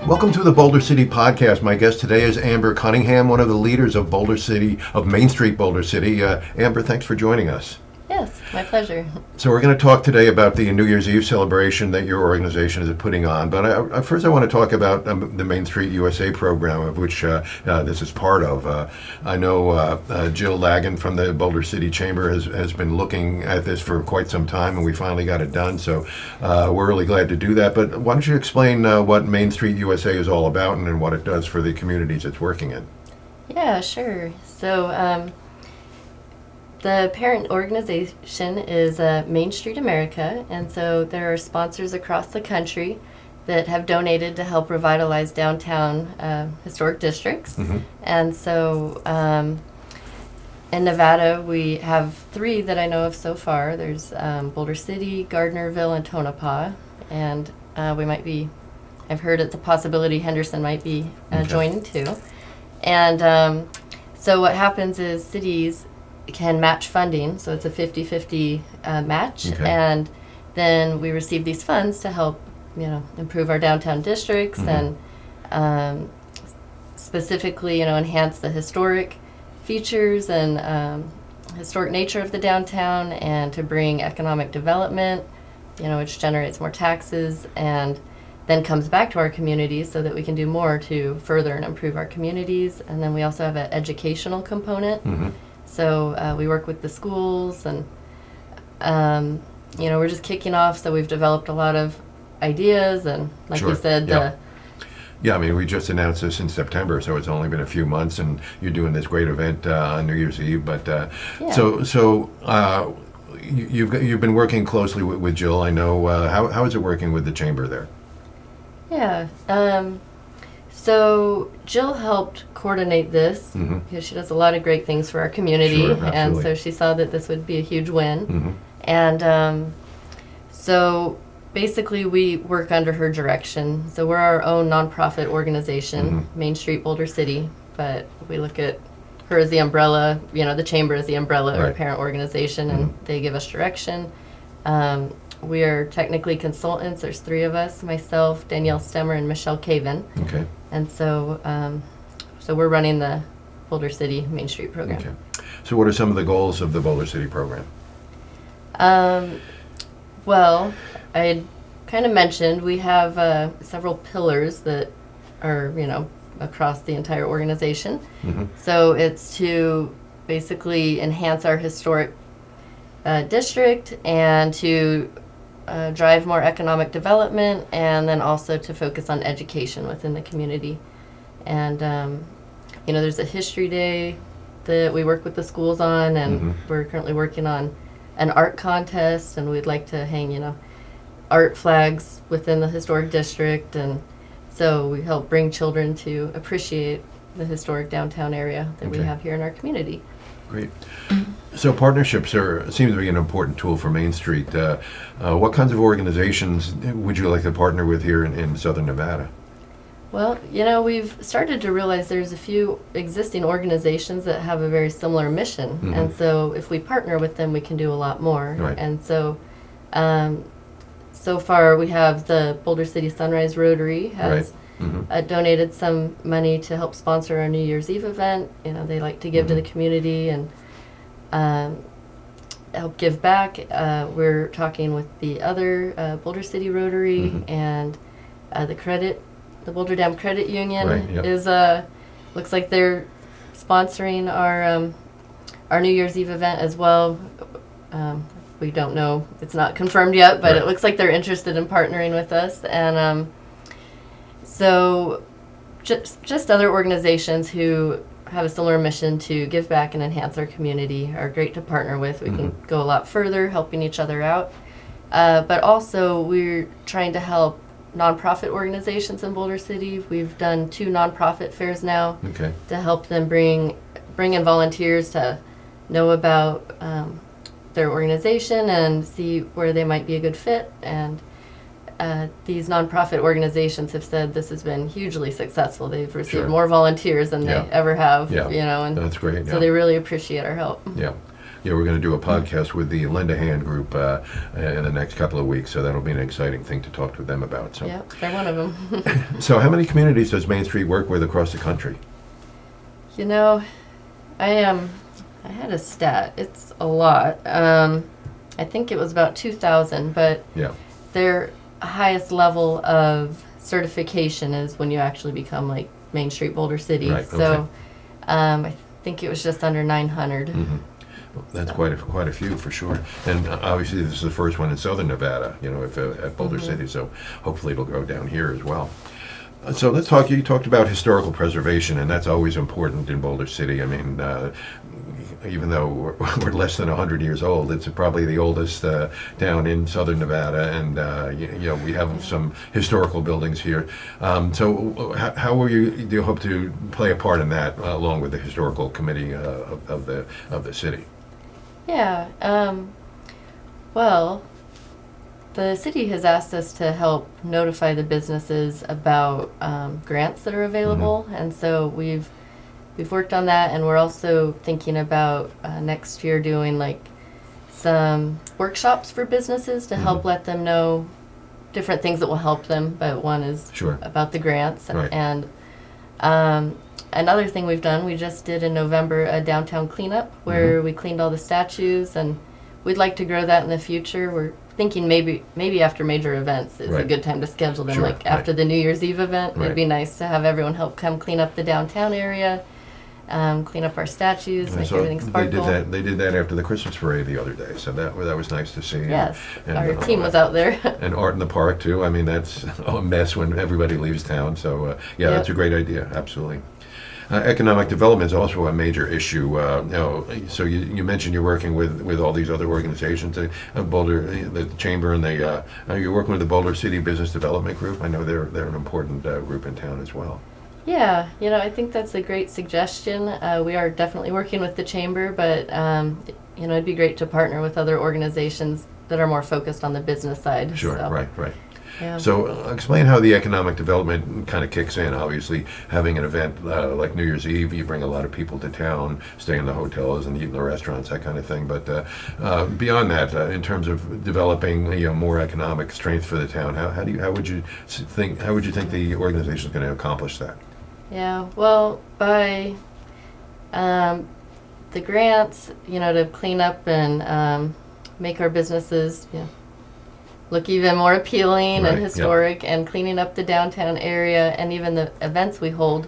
Welcome to the Boulder City Podcast. My guest today is Amber Cunningham, one of the leaders of Main Street Boulder City. Amber, thanks for joining us. Yes, my pleasure. So we're going to talk today about the New Year's Eve celebration that your organization is putting on. But first I want to talk about the Main Street USA program, of which this is part of. I know Jill Lagan from the Boulder City Chamber has been looking at this for quite some time, and we finally got it done. So we're really glad to do that. But why don't you explain what Main Street USA is all about and what it does for the communities it's working in? Yeah, sure. So the parent organization is Main Street America, and so there are sponsors across the country that have donated to help revitalize downtown historic districts. Mm-hmm. And so in Nevada, we have 3 that I know of so far. There's Boulder City, Gardnerville, and Tonopah, and I've heard it's a possibility Henderson might be joining too. And so what happens is cities can match funding, so it's a 50-50 match, Okay. and then we receive these funds to help, improve our downtown districts, Mm-hmm. and specifically, enhance the historic features and historic nature of the downtown, and to bring economic development, which generates more taxes, and then comes back to our communities so that we can do more to further and improve our communities. And then we also have an educational component. Mm-hmm. So we work with the schools, and we're just kicking off. So we've developed a lot of ideas, and like Sure. you said, Yeah, I mean, we just announced this in September, so it's only been a few months, and you're doing this great event on New Year's Eve. But Yeah. so you've been working closely with Jill. I know. How is it working with the chamber there? yeah. So Jill helped coordinate this Mm-hmm. because she does a lot of great things for our community, Sure, and absolutely. so she saw that this would be a huge win. Mm-hmm. And so basically we work under her direction. So we're our own nonprofit organization, Mm-hmm. Main Street Boulder City, but we look at her as the umbrella, the chamber as the umbrella or Right. parent organization, and they give us direction. We are technically consultants. There's 3 of us, myself, Danielle Stemmer, and Michelle Caven. Okay. And so we're running the Boulder City Main Street program. Okay. So what are some of the goals of the Boulder City program? Well, I had kind of mentioned we have several pillars that are, across the entire organization. Mm-hmm. So it's to basically enhance our historic district, and to drive more economic development, and then also to focus on education within the community. And, there's a history day that we work with the schools on, and Mhm. we're currently working on an art contest, and we'd like to hang, art flags within the historic district. And so we help bring children to appreciate the historic downtown area that we Okay. have here in our community. Great. So partnerships seem to be an important tool for Main Street. What kinds of organizations would you like to partner with here in Southern Nevada? Well, we've started to realize there's a few existing organizations that have a very similar mission. Mhm. And so if we partner with them, we can do a lot more. Right. And so so far we have the Boulder City Sunrise Rotary has Mm-hmm. donated some money to help sponsor our New Year's Eve event. They like to give to the community and help give back. We're talking with the other Boulder City Rotary, Mhm. and the Boulder Dam Credit Union Right, yep. is looks like they're sponsoring our New Year's Eve event as well. We don't know; it's not confirmed yet, but Right. it looks like they're interested in partnering with us. And so just other organizations who have a similar mission to give back and enhance our community are great to partner with. We can go a lot further helping each other out. But also we're trying to help nonprofit organizations in Boulder City. We've done 2 nonprofit fairs now Okay. to help them bring in volunteers to know about their organization and see where they might be a good fit. And these nonprofit organizations have said this has been hugely successful. They've received Sure. more volunteers than Yeah. they ever have, Yeah. and That's great. so Yeah. they really appreciate our help. Yeah. yeah, we're going to do a podcast with the Lend a Hand group in the next couple of weeks, so that'll be an exciting thing to talk to them about. So, Yeah, they're one of them. so how many communities does Main Street work with across the country? You know, I had a stat. It's a lot. I think it was about 2,000, but Yeah. their highest level of certification is when you actually become like Main Street Boulder City. Right, So okay. I think it was just under 900. Mm-hmm. Well, that's quite a few for sure. And obviously, this is the first one in Southern Nevada, if, at Boulder City. So hopefully, it'll go down here as well. So let's talk. You talked about historical preservation, and that's always important in Boulder City. I mean, even though we're less than 100 years old, it's probably the oldest town in Southern Nevada, and we have some historical buildings here. So, how do you hope to play a part in that, along with the historical committee of the city? Yeah. Well, the city has asked us to help notify the businesses about grants that are available, and so we've worked on that, and we're also thinking about next year doing like some workshops for businesses to help let them know different things that will help them. But one is Sure. about the grants, Right. and another thing we've done, we just did in November a downtown cleanup where we cleaned all the statues, and we'd like to grow that in the future. We're thinking maybe after major events is a Right. good time to schedule them. Sure, Like after the New Year's Eve event, Right. it'd be nice to have everyone help come clean up the downtown area, clean up our statues, I make saw everything sparkle. They did that after the Christmas parade the other day, so that was nice to see. Yes, And, our team was out there. And art in the park too. I mean, that's a mess when everybody leaves town. So Yep. that's a great idea. Absolutely. Economic development is also a major issue. So you mentioned you're working with all these other organizations, Boulder, the Chamber, and you're working with the Boulder City Business Development Group. I know they're an important group in town as well. Yeah, I think that's a great suggestion. We are definitely working with the chamber, but it'd be great to partner with other organizations that are more focused on the business side. Sure, so, right. Yeah. So explain how the economic development kind of kicks in. Obviously, having an event like New Year's Eve, you bring a lot of people to town, stay in the hotels and eat in the restaurants, that kind of thing. But beyond that, in terms of developing more economic strength for the town, how would you think the organization is going to accomplish that? Yeah, well, by the grants, to clean up and make our businesses, look even more appealing Right, and historic, and cleaning up the downtown area, and even the events we hold.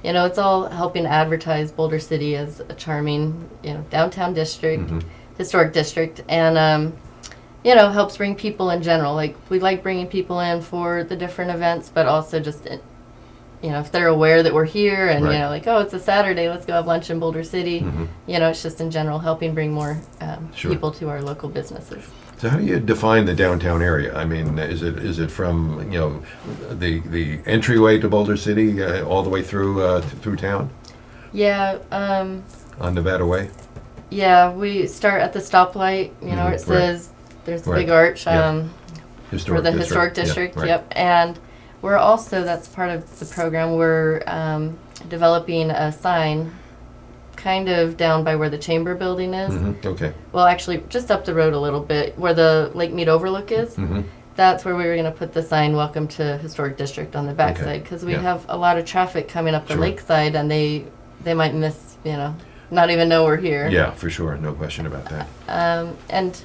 It's all helping advertise Boulder City as a charming, downtown district, historic district, and helps bring people in general. Like, we like bringing people in for the different events, but also just if they're aware that we're here, and Right. like, oh, it's a Saturday, let's go have lunch in Boulder City. It's just in general helping bring more Sure. people to our local businesses. So how do you define the downtown area? I mean, is it from the entryway to Boulder City all the way through town Yeah, on Nevada Way? yeah, we start at the stoplight. Where it says there's a Right. big arch Yeah. for the historic district. Yeah, right. Yep, and we're also, that's part of the program. We're developing a sign kind of down by where the chamber building is. Okay. Well, actually, just up the road a little bit, where the Lake Mead overlook is. That's where we were going to put the sign, "Welcome to Historic District," on the backside, because we Yeah. have a lot of traffic coming up the Sure. lakeside, and they might miss, not even know we're here. Yeah, for sure. No question about that. And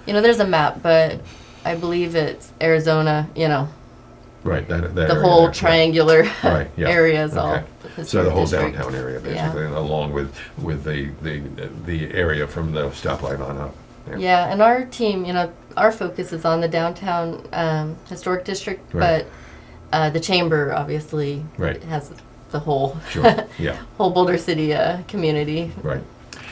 there's a map, but I believe it's Arizona. Right. That The area whole there. triangle Right. Yeah. area is all. Okay. the So the whole historic district. downtown area, basically, Yeah. along with the area from the stoplight on up. Yeah, and our team, our focus is on the downtown historic district, Right. but the chamber obviously Right. has the whole Sure. Yeah. whole Boulder City community. Right.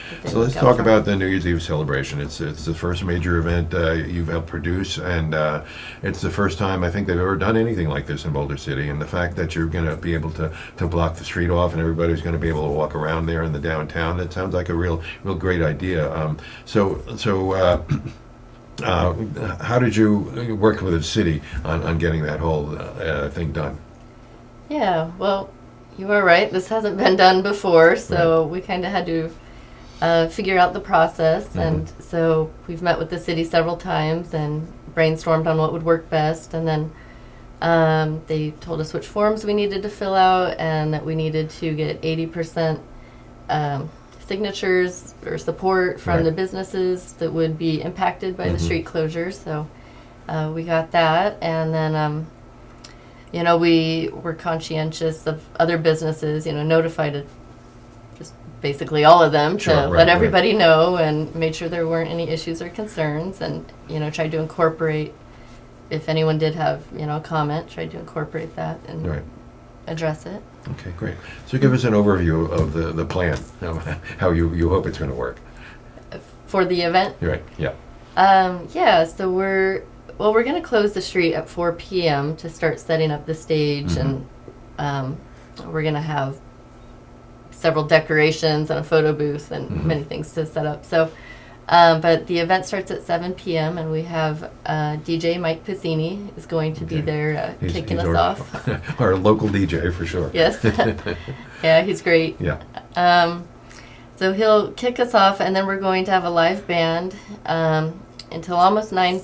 that they So let's look out talk for. about the New Year's Eve celebration. It's the first major event you've helped produce, and it's the first time I think they've ever done anything like this in Boulder City. And the fact that you're going to be able to block the street off and everybody's going to be able to walk around there in the downtown, that sounds like a real great idea. How did you work with the city on getting that whole thing done? Yeah, well, you are right. This hasn't been done before, so we kind of had to figure out the process. Mm-hmm. And so we've met with the city several times and brainstormed on what would work best. And then they told us which forms we needed to fill out and that we needed to get 80% signatures or support from Right. the businesses that would be impacted by the Mhm. street closures. So we got that. And then, we were conscientious of other businesses, notified just basically all of them Sure, to right, let right. everybody know and made sure there weren't any issues or concerns, and tried to incorporate, if anyone did have a comment, tried to incorporate that and Right. address it. Okay, great. So give us an overview of the plan, how you hope it's going to work. For the event, Right, yeah. so we're going to close the street at 4 p.m. to start setting up the stage, Mhm. and we're going to have several decorations and a photo booth and Mhm. many things to set up. So, but the event starts at 7 p.m. and we have DJ Mike Pizzini is going to be Okay. there kicking us our, off. our local DJ for sure. Yes. Yeah, he's great. Yeah. So he'll kick us off, and then we're going to have a live band until almost 9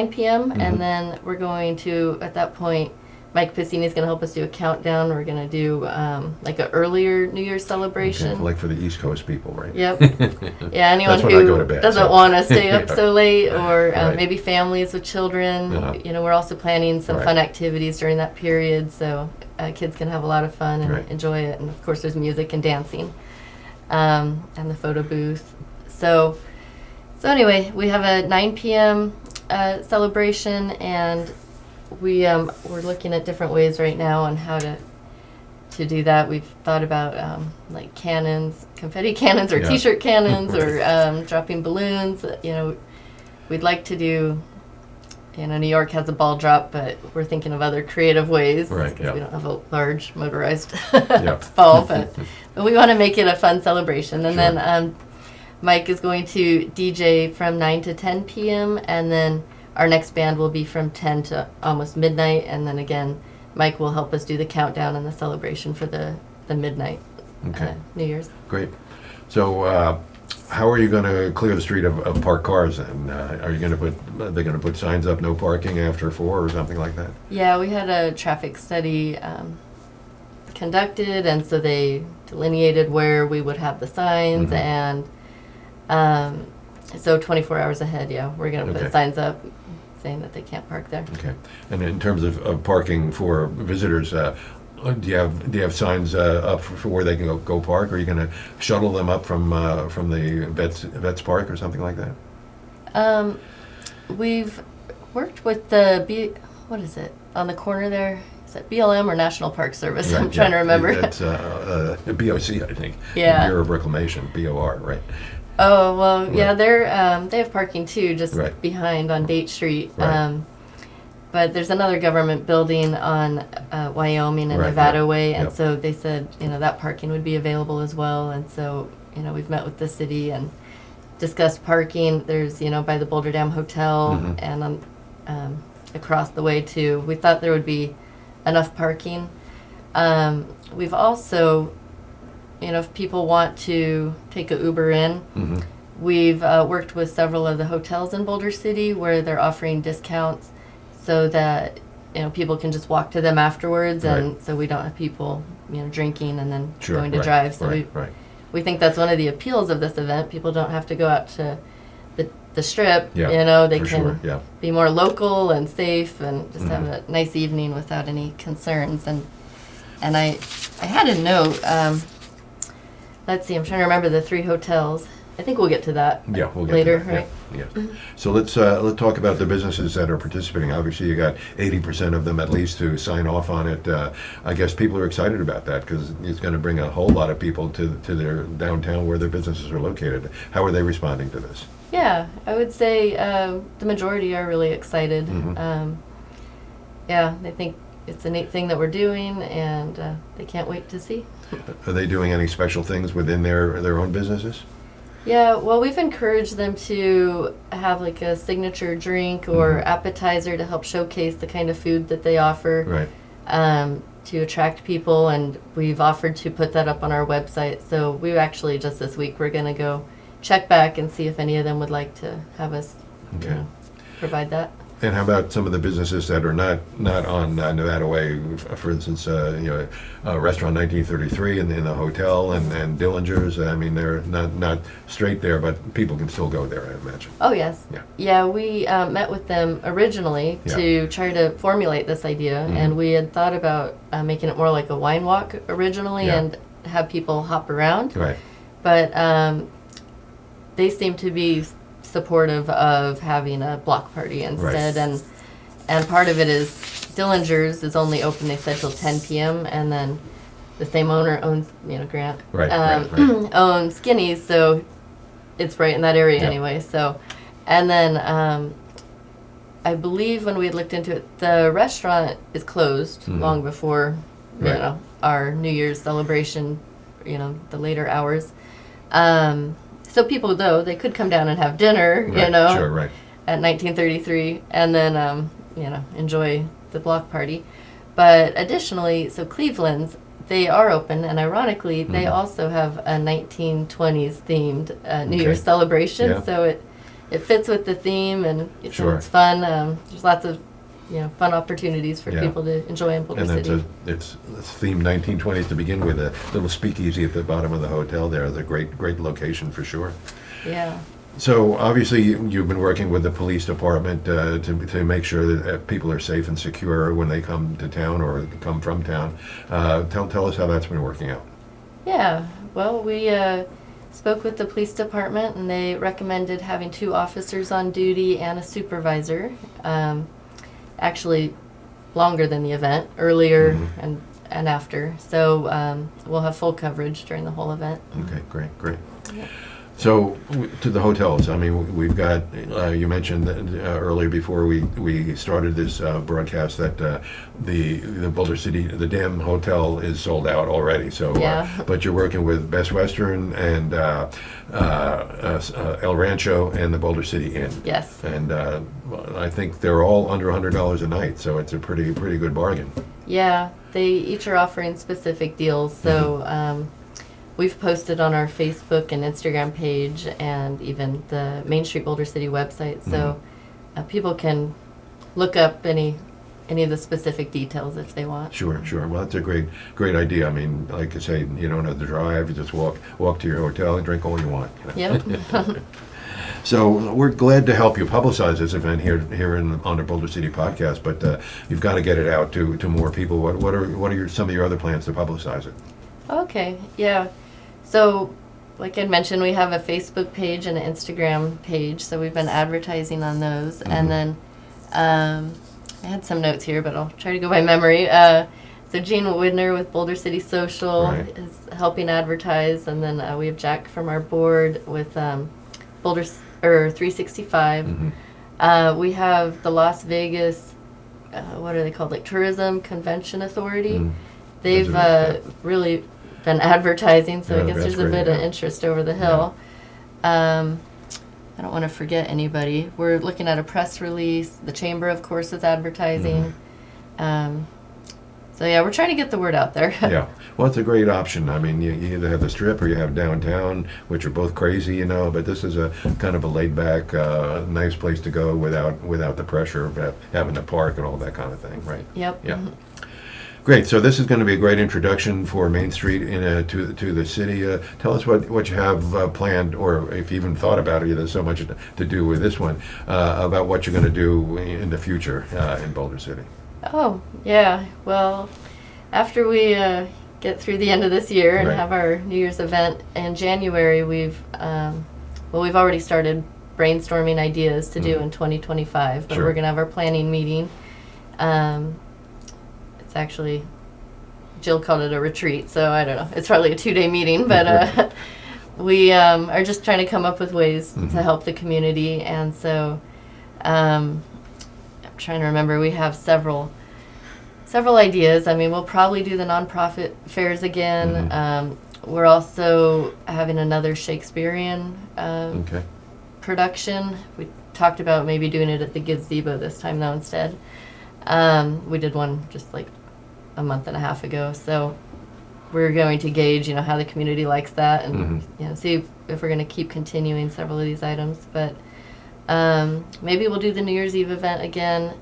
p.m. Mhm. And then we're going to, at that point, Mike Pizzini is going to help us do a countdown. We're going to do like an earlier New Year's celebration. Okay, like for the East Coast people, right? Yep. Yeah, anyone That's when I go to who bed, doesn't so. want to stay up Yeah. so late, or Right. maybe families with children. Uh-huh. We're also planning some Right. fun activities during that period, so kids can have a lot of fun and Right. enjoy it. And of course, there's music and dancing, and the photo booth. So anyway, we have a 9 p.m. Celebration, and we're looking at different ways right now on how to do that. We've thought about like cannons, confetti cannons, or Yeah. T-shirt cannons, or dropping balloons. We'd like to do. New York has a ball drop, but we're thinking of other creative ways Right, because yeah. we don't have a large motorized Yeah. ball. But we want to make it a fun celebration. And Sure. then Mike is going to DJ from 9 to 10 p.m. and then our next band will be from 10 to almost midnight. And then again, Mike will help us do the countdown and the celebration for the midnight Okay. New Year's. Great. So how are you going to clear the street of parked cars? And are they going to put signs up, no parking after 4 or something like that? Yeah, we had a traffic study conducted, and so they delineated where we would have the signs, Mhm. and so 24 hours ahead, yeah, we're going to Okay. put signs up saying that they can't park there. Okay. And in terms of parking for visitors, do you have signs up for where they can go park? Are you going to shuttle them up from the Vets Park or something like that? We've worked with the what is it on the corner there? Is that BLM or National Park Service? Right, I'm trying to yeah. remember. It's BOC, I think. Yeah. Bureau of Reclamation, BOR, right? Oh, well, yeah, Right. they have parking too, just Right. behind on Date Street. Right. But there's another government building on Wyoming and Right, Nevada yeah, Way, and yep. so they said, that parking would be available as well. And so, we've met with the city and discussed parking. There's, by the Boulder Dam Hotel Mhm. and across the way too. We thought there would be enough parking. We've also, if people want to take a Uber in, Mm-hmm. we've worked with several of the hotels in Boulder City where they're offering discounts so that people can just walk to them afterwards, and Right. so we don't have people drinking and then Sure, going to right, drive. So right, right. we think that's one of the appeals of this event. People don't have to go out to the strip. Yeah, they for can sure, yeah. be more local and safe and just have Mhm. a nice evening without any concerns. And I had a note. Let's see. I'm trying to remember the 3 hotels. I think we'll get to that Yeah, we'll get later, to that. right? Yeah. So let's talk about the businesses that are participating. Obviously, you got 80% of them at least to sign off on it. I guess people are excited about that because it's going to bring a whole lot of people to their downtown where their businesses are located. How are they responding to this? Yeah, I would say the majority are really excited. Mhm. Yeah, they think it's a neat thing that we're doing, and they can't wait to see. Are they doing any special things within their own businesses? Yeah, well, we've encouraged them to have like a signature drink or Mhm. appetizer to help showcase the kind of food that they offer. Right. To attract people, and we've offered to put that up on our website. So we actually just this week we're going to go check back and see if any of them would like to have us Okay. provide that. And how about some of the businesses that are not on Nevada Way? For instance, Restaurant 1933 in the hotel, and Dillinger's. I mean, they're not straight there, but people can still go there, I imagine. Oh, yes. Yeah. Yeah, we met with them originally to try to formulate this idea, and we had thought about making it more like a wine walk originally and have people hop around. Right. But they seem to be supportive of having a block party instead, and part of it is Dillinger's is only open, they said, till 10 p.m. and then the same owner owns, Grant, Right. owns Skinny's, so it's right in that area anyway. So, and then I believe when we had looked into it, the restaurant is closed long before our New Year's celebration, the later hours. So people, though, they could come down and have dinner, Sure, right. at 1933, and then, enjoy the block party. But additionally, so Cleveland's, they are open, and ironically, they also have a 1920s themed New Year's celebration. Yeah. So it fits with the theme, and it's fun. There's lots of fun opportunities for people to enjoy in Boulder City. And it's themed 1920s to begin with. A little speakeasy at the bottom of the hotel there is a great location for sure. Yeah. So obviously you've been working with the police department to make sure that people are safe and secure when they come to town or come from town. Tell us how that's been working out. Yeah. Well, we spoke with the police department, and they recommended having 2 officers on duty and a supervisor. Actually longer than the event, earlier and after. So we'll have full coverage during the whole event. Okay, great. Yeah. So to the hotels, I mean, we've got, you mentioned earlier before we started this broadcast that the Boulder City, the Dam Hotel is sold out already. So, but you're working with Best Western and El Rancho and the Boulder City Inn. Yes. And I think they're all under $100 a night, so it's a pretty good bargain. Yeah, they each are offering specific deals. So we've posted on our Facebook and Instagram page, and even the Main Street Boulder City website, so people can look up any of the specific details if they want. Sure. Well, that's a great idea. I mean, like I say, you don't have to drive. You just walk to your hotel and drink all you want. Yep. So we're glad to help you publicize this event here on the Boulder City podcast, but you've got to get it out to more people. What are some of your other plans to publicize it? Okay. Yeah. So, like I mentioned, we have a Facebook page and an Instagram page, so we've been advertising on those. And then I had some notes here, but I'll try to go by memory. So Gene Widner with Boulder City Social is helping advertise, and then we have Jack from our board with Boulder 365. We have the Las Vegas, what are they called, like Tourism Convention Authority. They've really been advertising, so I guess there's a bit of interest over the hill. I don't want to forget anybody. We're looking at a press release. The Chamber, of course, is advertising. So yeah, we're trying to get the word out there. Yeah, well, it's a great option. I mean, you either have the Strip or you have downtown, which are both crazy, but this is a kind of a laid-back, nice place to go without the pressure of having to park and all that kind of thing, right? Yep. Yeah. Great. So this is going to be a great introduction for Main Street to the city. Tell us what you have planned, or if you even thought about it. There's so much to do with this one, about what you're going to do in the future in Boulder City. Oh, yeah. Well, after we get through the end of this year and have our New Year's event in January, we've already started brainstorming ideas to do in 2025, but we're going to have our planning meeting. It's actually, Jill called it a retreat, so I don't know. It's probably a 2-day meeting, but we are just trying to come up with ways to help the community. And so I'm trying to remember, we have several ideas. I mean, we'll probably do the nonprofit fairs again. We're also having another Shakespearean production. We talked about maybe doing it at the gazebo this time, though, instead. We did one just like a month and a half ago, so we're going to gauge, how the community likes that, and Mhm. see if we're going to keep continuing several of these items. But maybe we'll do the New Year's Eve event again.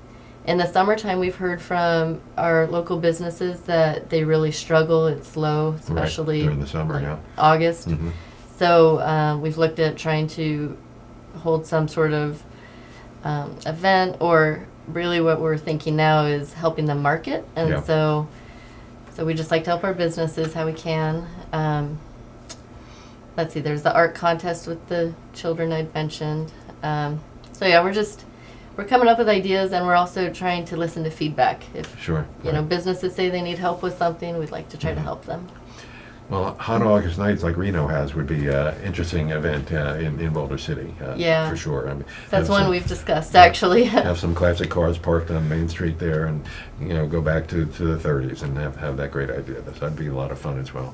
In the summertime, we've heard from our local businesses that they really struggle. It's slow, especially during the summer, like yeah. August. Mhm. So we've looked at trying to hold some sort of event, or really what we're thinking now is helping them market. And Yeah. so we just like to help our businesses how we can. Let's see, there's the art contest with the children I'd mentioned. So yeah, we're coming up with ideas, and we're also trying to listen to feedback. If Sure. businesses say they need help with something, we'd like to try to help them. Well, hot August nights like Reno has would be an interesting event in Boulder City. Yeah. For sure. I mean, That's have one some- we've discussed, actually. Have some classic cars parked on Main Street there, and go back to the 30s and have that great idea. That'd be a lot of fun as well.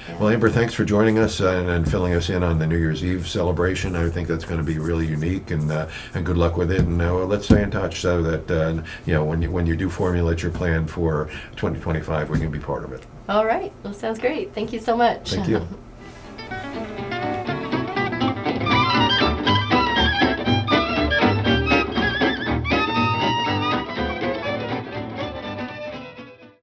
Yeah. Well, Amber, thanks for joining us and filling us in on the New Year's Eve celebration. I think that's going to be really unique, and good luck with it. And let's stay in touch so that when you do formulate your plan for 2025, we can be part of it. All right. Well, sounds great. Thank you so much. Thank you.